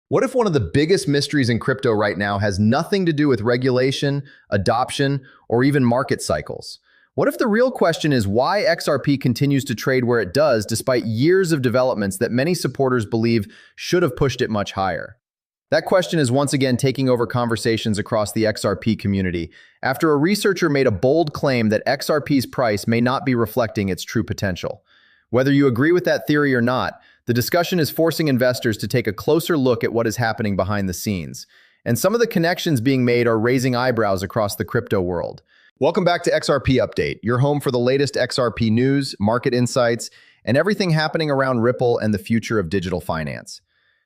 What if one of the biggest mysteries in crypto right now has nothing to do with regulation, adoption, or even market cycles? What if the real question is why XRP continues to trade where it does despite years of developments that many supporters believe should have pushed it much higher? That question is once again taking over conversations across the XRP community after a researcher made a bold claim that XRP's price may not be reflecting its true potential. Whether you agree with that theory or not, the discussion is forcing investors to take a closer look at what is happening behind the scenes. And some of the connections being made are raising eyebrows across the crypto world. Welcome back to XRP Update, your home for the latest XRP news, market insights, and everything happening around Ripple and the future of digital finance.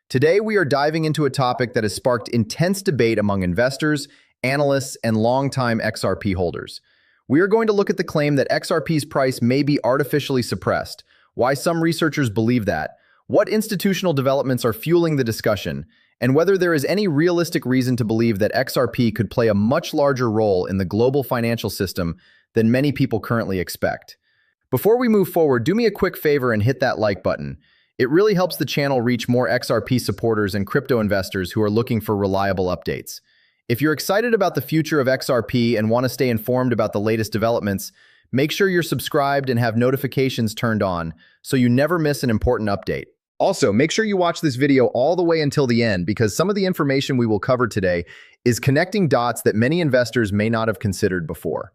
Today, we are diving into a topic that has sparked intense debate among investors, analysts, and longtime XRP holders. We are going to look at the claim that XRP's price may be artificially suppressed, why some researchers believe that, what institutional developments are fueling the discussion, and whether there is any realistic reason to believe that XRP could play a much larger role in the global financial system than many people currently expect. Before we move forward, do me a quick favor and hit that like button. It really helps the channel reach more XRP supporters and crypto investors who are looking for reliable updates. If you're excited about the future of XRP and want to stay informed about the latest developments, make sure you're subscribed and have notifications turned on so you never miss an important update. Also, make sure you watch this video all the way until the end because some of the information we will cover today is connecting dots that many investors may not have considered before.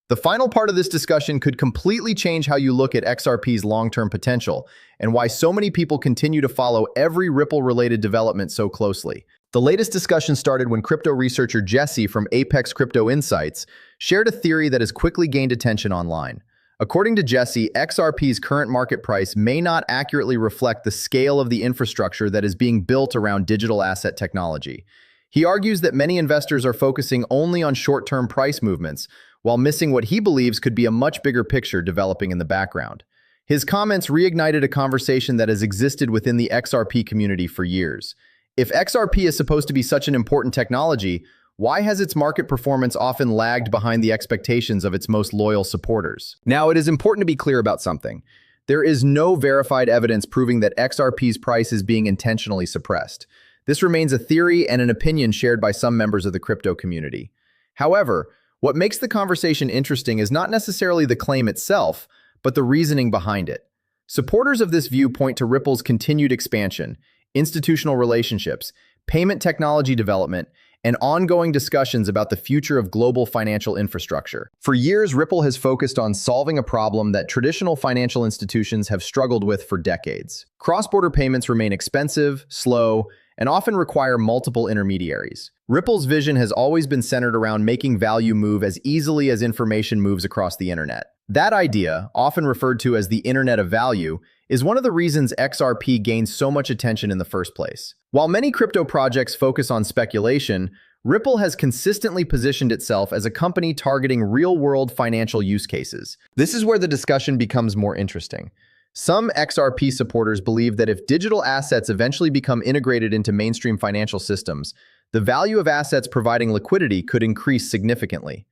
The final part of this discussion could completely change how you look at XRP's long-term potential and why so many people continue to follow every Ripple-related development so closely. The latest discussion started when crypto researcher Jesse from Apex Crypto Insights shared a theory that has quickly gained attention online. According to Jesse, XRP's current market price may not accurately reflect the scale of the infrastructure that is being built around digital asset technology. He argues that many investors are focusing only on short-term price movements, while missing what he believes could be a much bigger picture developing in the background. His comments reignited a conversation that has existed within the XRP community for years. If XRP is supposed to be such an important technology, why has its market performance often lagged behind the expectations of its most loyal supporters? Now, it is important to be clear about something. There is no verified evidence proving that XRP's price is being intentionally suppressed. This remains a theory and an opinion shared by some members of the crypto community. However, what makes the conversation interesting is not necessarily the claim itself, but the reasoning behind it. Supporters of this view point to Ripple's continued expansion, institutional relationships, payment technology development, and ongoing discussions about the future of global financial infrastructure. For years, Ripple has focused on solving a problem that traditional financial institutions have struggled with for decades. Cross-border payments remain expensive, slow, and often require multiple intermediaries. Ripple's vision has always been centered around making value move as easily as information moves across the internet. That idea, often referred to as the Internet of Value, is one of the reasons XRP gained so much attention in the first place. While many crypto projects focus on speculation, Ripple has consistently positioned itself as a company targeting real-world financial use cases. This is where the discussion becomes more interesting. Some XRP supporters believe that if digital assets eventually become integrated into mainstream financial systems, the value of assets providing liquidity could increase significantly.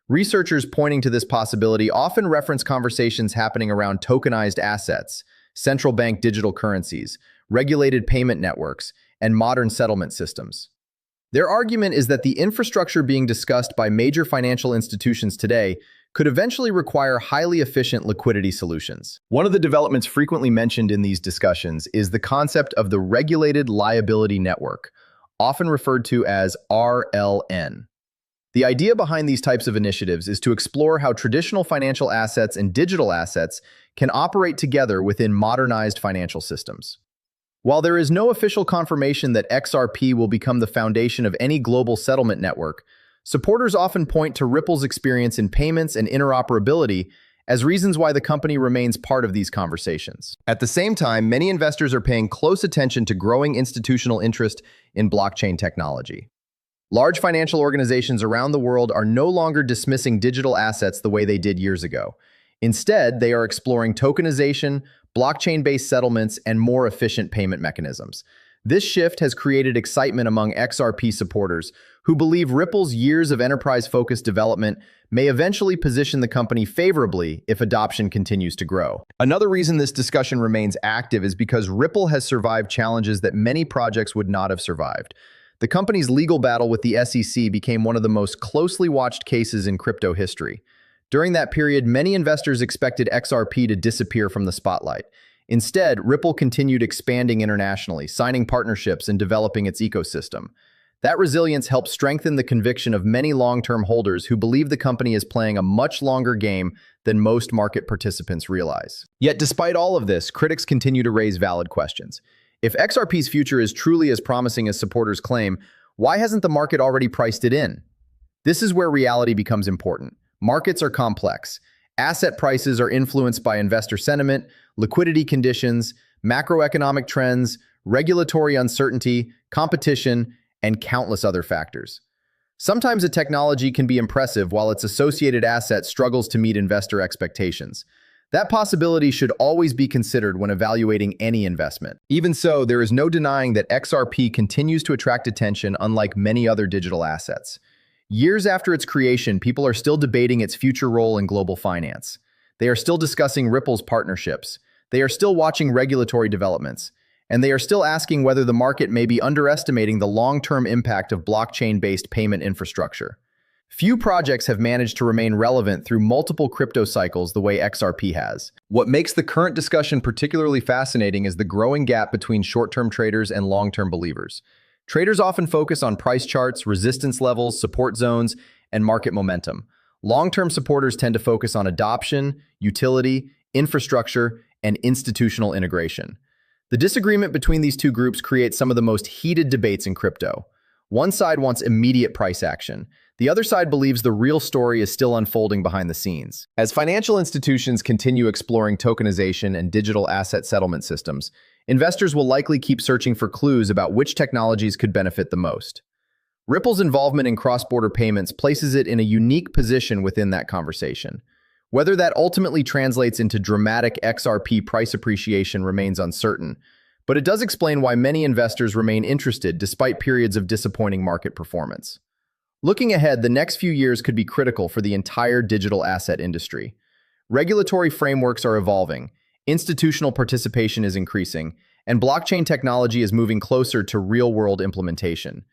Researchers pointing to this possibility often reference conversations happening around tokenized assets, central bank digital currencies, regulated payment networks, and modern settlement systems. Their argument is that the infrastructure being discussed by major financial institutions today could eventually require highly efficient liquidity solutions. One of the developments frequently mentioned in these discussions is the concept of the Regulated Liability Network, often referred to as RLN. The idea behind these types of initiatives is to explore how traditional financial assets and digital assets can operate together within modernized financial systems. While there is no official confirmation that XRP will become the foundation of any global settlement network, supporters often point to Ripple's experience in payments and interoperability as reasons why the company remains part of these conversations. At the same time, many investors are paying close attention to growing institutional interest in blockchain technology. Large financial organizations around the world are no longer dismissing digital assets the way they did years ago. Instead, they are exploring tokenization, blockchain-based settlements, and more efficient payment mechanisms. This shift has created excitement among XRP supporters who believe Ripple's years of enterprise-focused development may eventually position the company favorably if adoption continues to grow. Another reason this discussion remains active is because Ripple has survived challenges that many projects would not have survived. The company's legal battle with the SEC became one of the most closely watched cases in crypto history. During that period, many investors expected XRP to disappear from the spotlight. Instead, Ripple continued expanding internationally, signing partnerships and developing its ecosystem. That resilience helped strengthen the conviction of many long-term holders who believe the company is playing a much longer game than most market participants realize. Yet despite all of this, critics continue to raise valid questions. If XRP's future is truly as promising as supporters claim, why hasn't the market already priced it in? This is where reality becomes important. Markets are complex. Asset prices are influenced by investor sentiment, liquidity conditions, macroeconomic trends, regulatory uncertainty, competition, and countless other factors. Sometimes a technology can be impressive while its associated asset struggles to meet investor expectations. That possibility should always be considered when evaluating any investment. Even so, there is no denying that XRP continues to attract attention unlike many other digital assets. Years after its creation, people are still debating its future role in global finance. They are still discussing Ripple's partnerships. They are still watching regulatory developments. And they are still asking whether the market may be underestimating the long-term impact of blockchain-based payment infrastructure. Few projects have managed to remain relevant through multiple crypto cycles the way XRP has. What makes the current discussion particularly fascinating is the growing gap between short-term traders and long-term believers. Traders often focus on price charts, resistance levels, support zones, and market momentum. Long-term supporters tend to focus on adoption, utility, infrastructure, and institutional integration. The disagreement between these two groups creates some of the most heated debates in crypto. One side wants immediate price action. The other side believes the real story is still unfolding behind the scenes. As financial institutions continue exploring tokenization and digital asset settlement systems, investors will likely keep searching for clues about which technologies could benefit the most. Ripple's involvement in cross-border payments places it in a unique position within that conversation. Whether that ultimately translates into dramatic XRP price appreciation remains uncertain, but it does explain why many investors remain interested despite periods of disappointing market performance. Looking ahead, the next few years could be critical for the entire digital asset industry. Regulatory frameworks are evolving, institutional participation is increasing, and blockchain technology is moving closer to real-world implementation.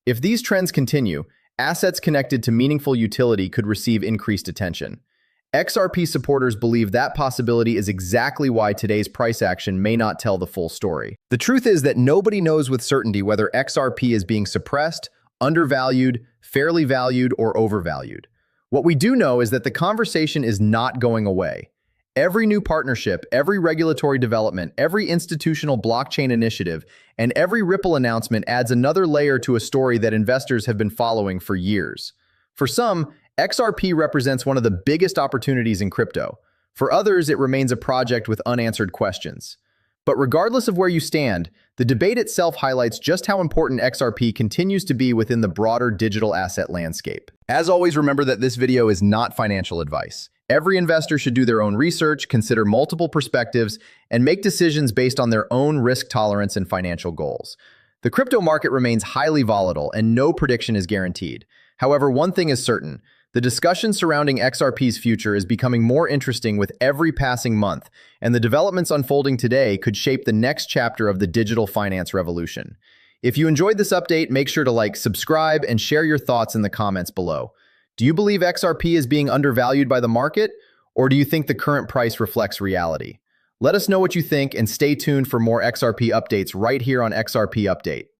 If these trends continue, assets connected to meaningful utility could receive increased attention. XRP supporters believe that possibility is exactly why today's price action may not tell the full story. The truth is that nobody knows with certainty whether XRP is being suppressed, undervalued, fairly valued, or overvalued. What we do know is that the conversation is not going away. Every new partnership, every regulatory development, every institutional blockchain initiative, and every Ripple announcement adds another layer to a story that investors have been following for years. For some, XRP represents one of the biggest opportunities in crypto. For others, it remains a project with unanswered questions. But regardless of where you stand, the debate itself highlights just how important XRP continues to be within the broader digital asset landscape. As always, remember that this video is not financial advice. Every investor should do their own research, consider multiple perspectives, and make decisions based on their own risk tolerance and financial goals. The crypto market remains highly volatile, and no prediction is guaranteed. However, one thing is certain. The discussion surrounding XRP's future is becoming more interesting with every passing month, and the developments unfolding today could shape the next chapter of the digital finance revolution. If you enjoyed this update, make sure to like, subscribe, and share your thoughts in the comments below. Do you believe XRP is being undervalued by the market, or do you think the current price reflects reality? Let us know what you think and stay tuned for more XRP updates right here on XRP Update.